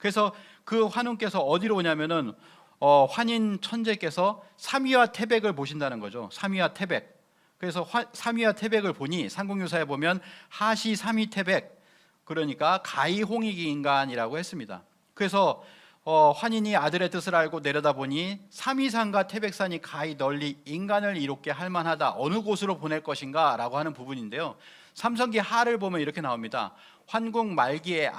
그래서 그 환웅께서 어디로 오냐면은 환인 천재께서 삼위와 태백을 보신다는 거죠. 삼위와 태백. 그래서 삼위와 태백을 보니 삼국유사에 보면 하시 삼위 태백, 그러니까 가히 홍익이 인간이라고 했습니다. 그래서 환인이 아들의 뜻을 알고 내려다보니 삼위산과 태백산이 가히 널리 인간을 이롭게 할 만하다. 어느 곳으로 보낼 것인가 라고 하는 부분인데요, 삼성기 하를 보면 이렇게 나옵니다. 환궁 말기에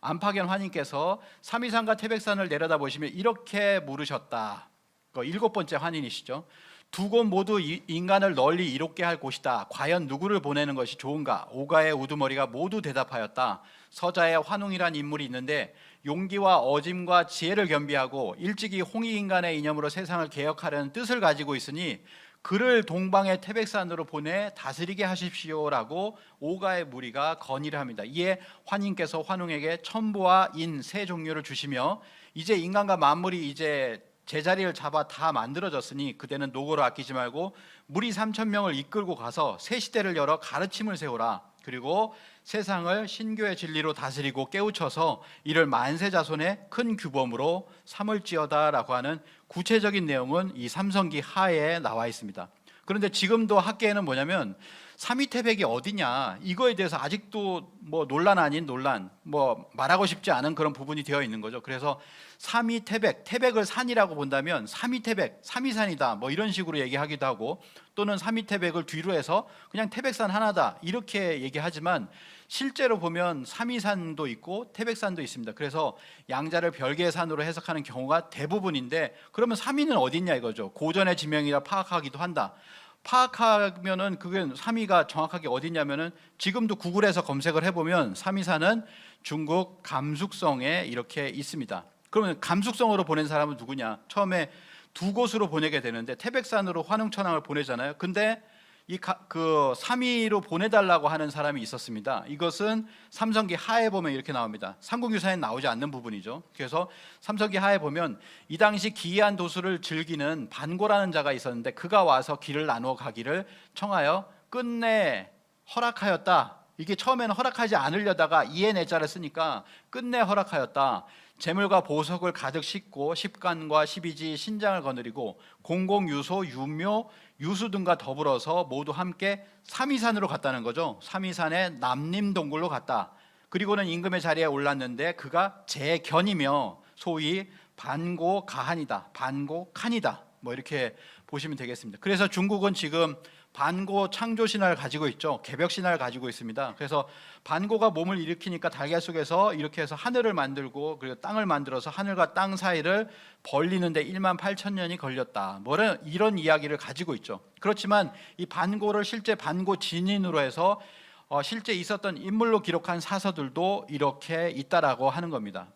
안파견 환인께서 삼위산과 태백산을 내려다보시며 이렇게 물으셨다. 7번째 환인이시죠. 두 곳 모두 인간을 널리 이롭게 할 곳이다. 과연 누구를 보내는 것이 좋은가? 오가의 우두머리가 모두 대답하였다. 서자에 환웅이란 인물이 있는데 용기와 어짐과 지혜를 겸비하고 일찍이 홍익인간의 이념으로 세상을 개혁하려는 뜻을 가지고 있으니 그를 동방의 태백산으로 보내 다스리게 하십시오라고 오가의 무리가 건의를 합니다. 이에 환인께서 환웅에게 천부와 인 세 종류를 주시며 이제 인간과 만물이 이제 제자리를 잡아 다 만들어졌으니 그대는 노고를 아끼지 말고 무리 3,000명을 이끌고 가서 새 시대를 열어 가르침을 세우라. 그리고 세상을 신교의 진리로 다스리고 깨우쳐서 이를 만세자손의 큰 규범으로 삼을지어다라고 하는 구체적인 내용은 이 삼성기 하에 나와 있습니다. 그런데 지금도 학계에는 뭐냐면 삼위태백이 어디냐, 이거에 대해서 아직도 뭐 논란 아닌 논란, 뭐 말하고 싶지 않은 그런 부분이 되어 있는 거죠. 그래서 삼위태백, 태백을 산이라고 본다면 삼위태백, 삼위산이다 뭐 이런 식으로 얘기하기도 하고, 또는 삼위태백을 뒤로 해서 그냥 태백산 하나다 이렇게 얘기하지만 실제로 보면 삼위산도 있고 태백산도 있습니다. 그래서 양자를 별개의 산으로 해석하는 경우가 대부분인데, 그러면 삼위는 어디 있냐 이거죠. 고전의 지명이라 파악하기도 한다. 파악하면은 그게 삼위가 정확하게 어디냐면은 지금도 구글에서 검색을 해보면 삼위산은 중국 감숙성에 이렇게 있습니다. 그러면 감숙성으로 보낸 사람은 누구냐? 처음에 두 곳으로 보내게 되는데 태백산으로 환웅천왕을 보내잖아요. 근데 그 삼위로 보내달라고 하는 사람이 있었습니다. 이것은 삼성기 하에 보면 이렇게 나옵니다. 삼국유사에 나오지 않는 부분이죠. 그래서 삼성기 하에 보면 이 당시 기이한 도수를 즐기는 반고라는 자가 있었는데 그가 와서 길을 나누어 가기를 청하여 끝내 허락하였다. 이게 처음에는 허락하지 않으려다가 이에 내자를 쓰니까 끝내 허락하였다. 재물과 보석을 가득 싣고 십관과 십이지 신장을 거느리고 공공유소, 유묘, 유수 등과 더불어서 모두 함께 삼위산으로 갔다는 거죠. 삼위산의 남림동굴로 갔다. 그리고는 임금의 자리에 올랐는데 그가 제견이며 소위 반고가한이다, 반고칸이다 뭐 이렇게 보시면 되겠습니다. 그래서 중국은 지금 반고 창조 신화를 가지고 있죠. 개벽 신화를 가지고 있습니다. 그래서 반고가 몸을 일으키니까 달걀 속에서 이렇게 해서 하늘을 만들고 그리고 땅을 만들어서 하늘과 땅 사이를 벌리는데 18,000년이 걸렸다. 뭐는 이런 이야기를 가지고 있죠. 그렇지만 이 반고를 실제 반고 진인으로 해서 실제 있었던 인물로 기록한 사서들도 이렇게 있다라고 하는 겁니다.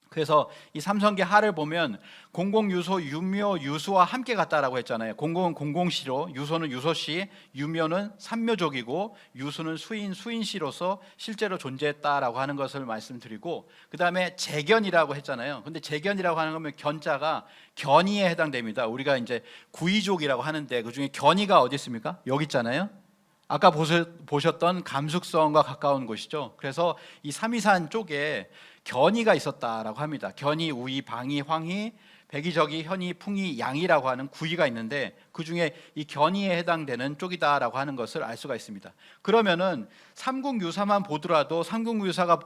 그래서 이 삼성기 하를 보면 공공유소, 유묘, 유수와 함께 갔다라고 했잖아요. 공공은 공공시로, 유소는 유소시, 유묘는 삼묘족이고 유수는 수인, 수인시로서 실제로 존재했다라고 하는 것을 말씀드리고, 그 다음에 재견이라고 했잖아요. 근데 재견이라고 하는 거면 견자가 견이에 해당됩니다. 우리가 이제 구이족이라고 하는데 그 중에 견이가 어디 있습니까? 여기 있잖아요. 아까 보셨던 감숙성과 가까운 곳이죠. 그래서 이 삼위산 쪽에 견이가 있었다라고 합니다. 견이, 우이, 방이, 황이, 백이적이, 현이, 풍이, 양이라고 하는 구이가 있는데 그 중에 이 견이에 해당되는 쪽이다라고 하는 것을 알 수가 있습니다. 그러면은 삼국유사만 보더라도 삼국유사가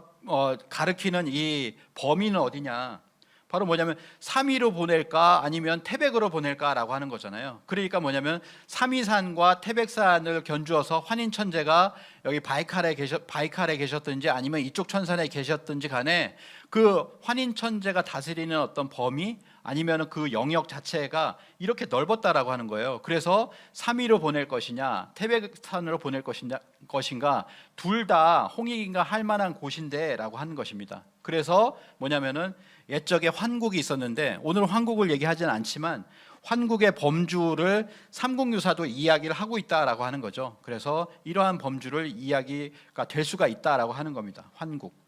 가르치는 이 범위는 어디냐? 바로 뭐냐면 삼위로 보낼까 아니면 태백으로 보낼까라고 하는 거잖아요. 그러니까 뭐냐면 삼위산과 태백산을 견주어서 환인천재가 여기 바이칼에 계셨든지 아니면 이쪽 천산에 계셨든지 간에 그 환인천재가 다스리는 어떤 범위 아니면 그 영역 자체가 이렇게 넓었다라고 하는 거예요. 그래서 삼위로 보낼 것이냐 태백산으로 보낼 것인가 둘 다 홍익인가 할 만한 곳인데 라고 하는 것입니다. 그래서 뭐냐면은 옛적에 환국이 있었는데 오늘은 환국을 얘기하지는 않지만 환국의 범주를 삼국유사도 이야기를 하고 있다라고 하는 거죠. 그래서 이러한 범주를 이야기가 될 수가 있다라고 하는 겁니다. 환국.